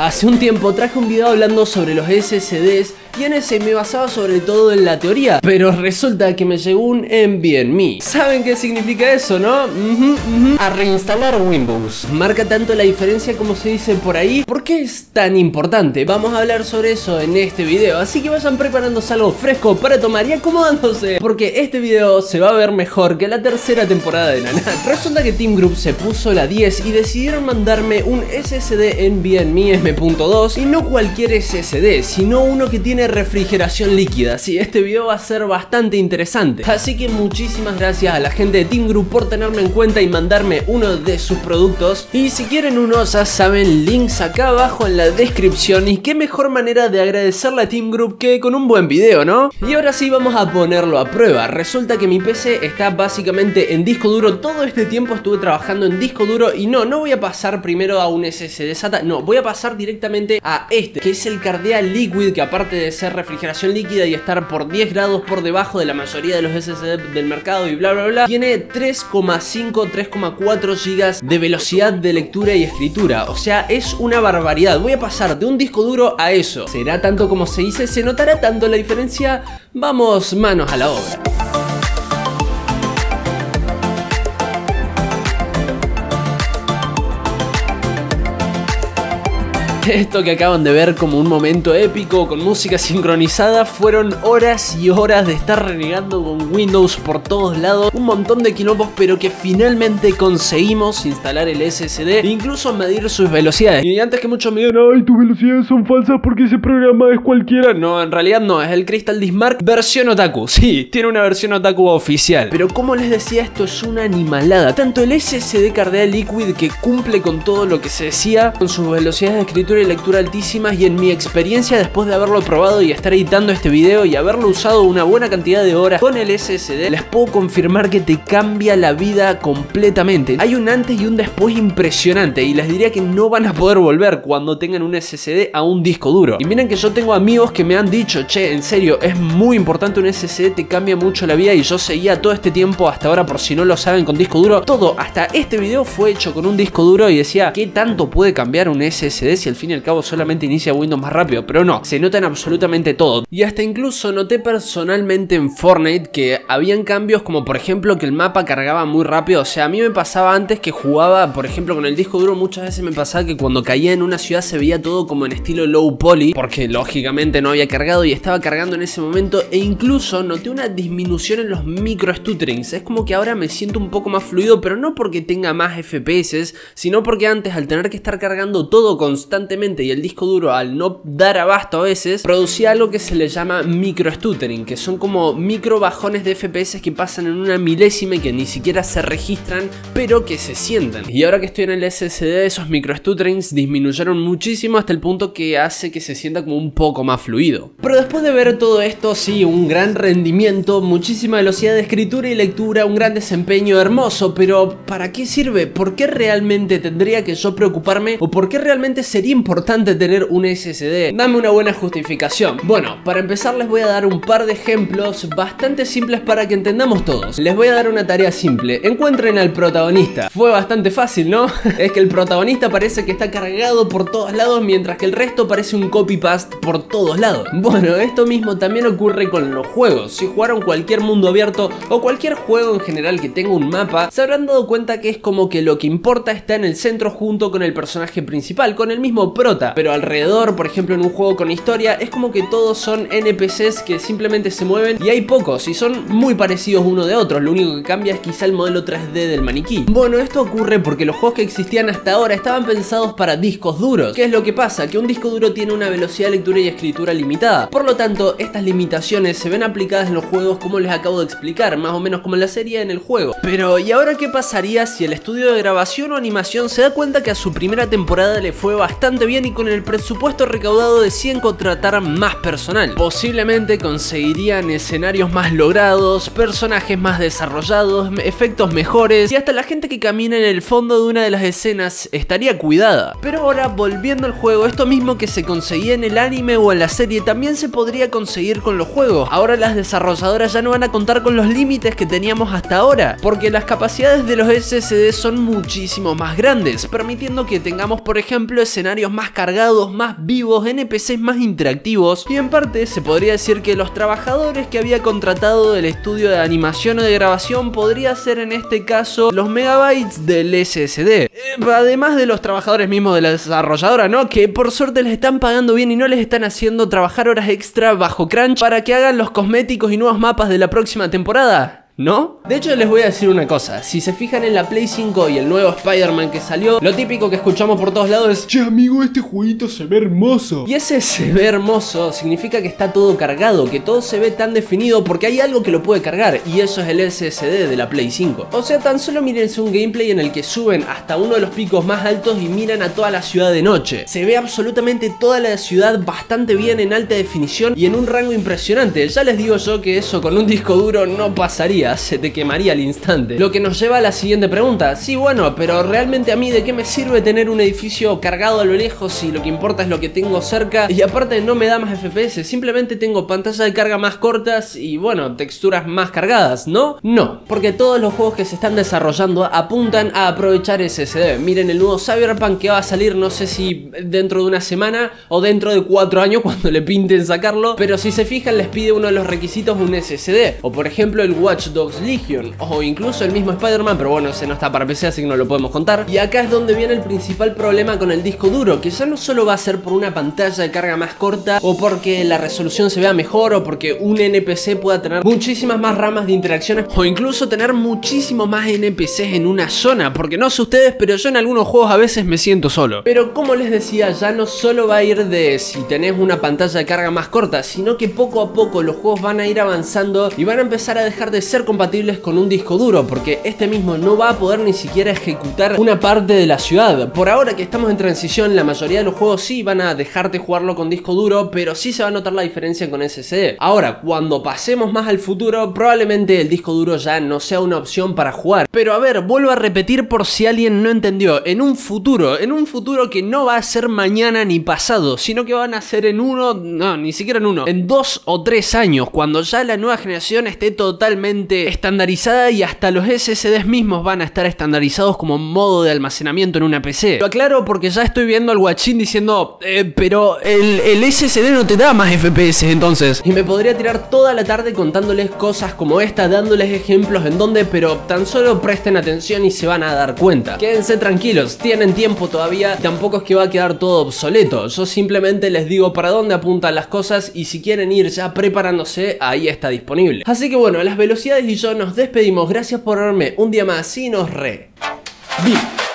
Hace un tiempo traje un video hablando sobre los SSDs y en ese me basaba sobre todo en la teoría, pero resulta que me llegó un NVMe. ¿Saben qué significa eso, no? A reinstalar Windows. ¿Marca tanto la diferencia como se dice por ahí? ¿Por qué es tan importante? Vamos a hablar sobre eso en este video, así que vayan preparándose algo fresco para tomar y acomodándose, porque este video se va a ver mejor que la tercera temporada de Nanat. Resulta que Team Group se puso la 10 y decidieron mandarme un SSD NVMe M.2 y no cualquier SSD, sino uno que tiene refrigeración líquida. Sí, este video va a ser bastante interesante, así que muchísimas gracias a la gente de Team Group por tenerme en cuenta y mandarme uno de sus productos. Y si quieren uno, ya saben, links acá abajo en la descripción. Y qué mejor manera de agradecerle a Team Group que con un buen video, ¿no? Y ahora sí vamos a ponerlo a prueba. Resulta que mi PC está básicamente en disco duro. Todo este tiempo estuve trabajando en disco duro y no voy a pasar primero a un SSD SATA, no, voy a pasar directamente a este, que es el Cardea Liquid, que aparte de ser refrigeración líquida y estar por 10 grados por debajo de la mayoría de los SSD del mercado y bla bla bla, tiene 3,4 GB de velocidad de lectura y escritura. O sea, es una barbaridad. Voy a pasar de un disco duro a eso. ¿Será tanto como se dice? ¿Se notará tanto la diferencia? Vamos manos a la obra. Esto que acaban de ver como un momento épico con música sincronizada fueron horas y horas de estar renegando con Windows por todos lados, un montón de quilombos, pero que finalmente conseguimos instalar el SSD e incluso medir sus velocidades. Y antes que muchos me digan, ay, tus velocidades son falsas porque ese programa es cualquiera, no, en realidad no, es el Crystal Disk Mark versión otaku. Sí, tiene una versión otaku oficial, pero como les decía, esto es una animalada. Tanto el SSD Cardea Liquid, que cumple con todo lo que se decía, con sus velocidades de escritura y lectura altísimas, y en mi experiencia después de haberlo probado y estar editando este video y haberlo usado una buena cantidad de horas con el SSD, les puedo confirmar que te cambia la vida completamente. Hay un antes y un después impresionante, y les diría que no van a poder volver cuando tengan un SSD a un disco duro. Y miren que yo tengo amigos que me han dicho, che, en serio, es muy importante un SSD, te cambia mucho la vida, y yo seguía todo este tiempo hasta ahora, por si no lo saben, con disco duro. Todo, hasta este video fue hecho con un disco duro, y decía, ¿qué tanto puede cambiar un SSD si al fin y al cabo solamente inicia Windows más rápido? Pero no, se nota en absolutamente todo. Y hasta incluso noté personalmente en Fortnite que habían cambios, como por ejemplo que el mapa cargaba muy rápido. O sea, a mí me pasaba antes que jugaba, por ejemplo, con el disco duro, muchas veces me pasaba que cuando caía en una ciudad se veía todo como en estilo low poly, porque lógicamente no había cargado y estaba cargando en ese momento. E incluso noté una disminución en los micro stutterings. Es como que ahora me siento un poco más fluido, pero no porque tenga más FPS, sino porque antes, al tener que estar cargando todo constantemente y el disco duro al no dar abasto a veces, producía algo que se le llama micro stuttering, que son como micro bajones de FPS que pasan en una milésima y que ni siquiera se registran, pero que se sienten. Y ahora que estoy en el SSD, esos micro stutterings disminuyeron muchísimo hasta el punto que hace que se sienta como un poco más fluido. Pero después de ver todo esto, sí, un gran rendimiento, muchísima velocidad de escritura y lectura, un gran desempeño hermoso, pero ¿para qué sirve? ¿Por qué realmente tendría que yo preocuparme? ¿O por qué realmente sería importante tener un SSD? Dame una buena justificación. Bueno, para empezar les voy a dar un par de ejemplos bastante simples para que entendamos todos. Les voy a dar una tarea simple. Encuentren al protagonista. Fue bastante fácil, ¿no? Es que el protagonista parece que está cargado por todos lados, mientras que el resto parece un copy-paste por todos lados. Bueno, esto mismo también ocurre con los juegos. Si jugaron cualquier mundo abierto o cualquier juego en general que tenga un mapa, se habrán dado cuenta que es como que lo que importa está en el centro junto con el personaje principal, con el mismo prota, pero alrededor, por ejemplo en un juego con historia, es como que todos son NPCs que simplemente se mueven y hay pocos y son muy parecidos uno de otros, lo único que cambia es quizá el modelo 3D del maniquí. Bueno, esto ocurre porque los juegos que existían hasta ahora estaban pensados para discos duros. ¿Qué es lo que pasa? Que un disco duro tiene una velocidad de lectura y escritura limitada, por lo tanto estas limitaciones se ven aplicadas en los juegos como les acabo de explicar, más o menos como en la serie en el juego. Pero ¿y ahora qué pasaría si el estudio de grabación o animación se da cuenta que a su primera temporada le fue bastante bien y con el presupuesto recaudado deciden contratar más personal? Posiblemente conseguirían escenarios más logrados, personajes más desarrollados, efectos mejores y hasta la gente que camina en el fondo de una de las escenas estaría cuidada. Pero ahora, volviendo al juego, esto mismo que se conseguía en el anime o en la serie también se podría conseguir con los juegos. Ahora las desarrolladoras ya no van a contar con los límites que teníamos hasta ahora, porque las capacidades de los SSD son muchísimo más grandes, permitiendo que tengamos, por ejemplo, escenarios escenarios más cargados, más vivos, NPCs más interactivos, y en parte se podría decir que los trabajadores que había contratado del estudio de animación o de grabación podría ser en este caso los megabytes del SSD. Además de los trabajadores mismos de la desarrolladora, ¿no? Que por suerte les están pagando bien y no les están haciendo trabajar horas extra bajo crunch para que hagan los cosméticos y nuevos mapas de la próxima temporada, ¿no? De hecho les voy a decir una cosa, si se fijan en la Play 5 y el nuevo Spider-Man que salió, lo típico que escuchamos por todos lados es: che amigo, este jueguito se ve hermoso. Y ese se ve hermoso significa que está todo cargado, que todo se ve tan definido porque hay algo que lo puede cargar, y eso es el SSD de la Play 5. O sea, tan solo mírense un gameplay en el que suben hasta uno de los picos más altos y miran a toda la ciudad de noche. Se ve absolutamente toda la ciudad bastante bien en alta definición y en un rango impresionante. Ya les digo yo que eso con un disco duro no pasaría, se te quemaría al instante. Lo que nos lleva a la siguiente pregunta: sí, bueno, pero realmente a mí de qué me sirve tener un edificio cargado a lo lejos si lo que importa es lo que tengo cerca, y aparte no me da más FPS, simplemente tengo pantalla de carga más cortas y bueno, texturas más cargadas, ¿no? No, porque todos los juegos que se están desarrollando apuntan a aprovechar SSD. Miren el nuevo Cyberpunk que va a salir, no sé si dentro de una semana o dentro de 4 años cuando le pinten sacarlo, pero si se fijan les pide uno de los requisitos un SSD, o por ejemplo el Watch Dogs Legion, o incluso el mismo Spider-Man, pero bueno, ese no está para PC así que no lo podemos contar. Y acá es donde viene el principal problema con el disco duro, que ya no solo va a ser por una pantalla de carga más corta, o porque la resolución se vea mejor, o porque un NPC pueda tener muchísimas más ramas de interacciones, o incluso tener muchísimos más NPCs en una zona, porque no sé ustedes, pero yo en algunos juegos a veces me siento solo. Pero como les decía, ya no solo va a ir de si tenés una pantalla de carga más corta, sino que poco a poco los juegos van a ir avanzando y van a empezar a dejar de ser compatibles con un disco duro, porque este mismo no va a poder ni siquiera ejecutar una parte de la ciudad. Por ahora que estamos en transición, la mayoría de los juegos sí van a dejarte jugarlo con disco duro, pero sí se va a notar la diferencia con SSD. Ahora, cuando pasemos más al futuro, probablemente el disco duro ya no sea una opción para jugar. Pero a ver, vuelvo a repetir por si alguien no entendió: en un futuro que no va a ser mañana ni pasado, sino que van a ser en ni siquiera en 2 o 3 años, cuando ya la nueva generación esté totalmente estandarizada y hasta los SSDs mismos van a estar estandarizados como modo de almacenamiento en una PC. Lo aclaro porque ya estoy viendo al guachín diciendo: pero el SSD no te da más FPS entonces. Y me podría tirar toda la tarde contándoles cosas como esta, dándoles ejemplos en donde, pero tan solo presten atención y se van a dar cuenta. Quédense tranquilos, tienen tiempo todavía, tampoco es que va a quedar todo obsoleto. Yo simplemente les digo para dónde apuntan las cosas y si quieren ir ya preparándose, ahí está disponible. Así que bueno, las velocidades y yo nos despedimos. Gracias por verme un día más y nos re. ¡Bien!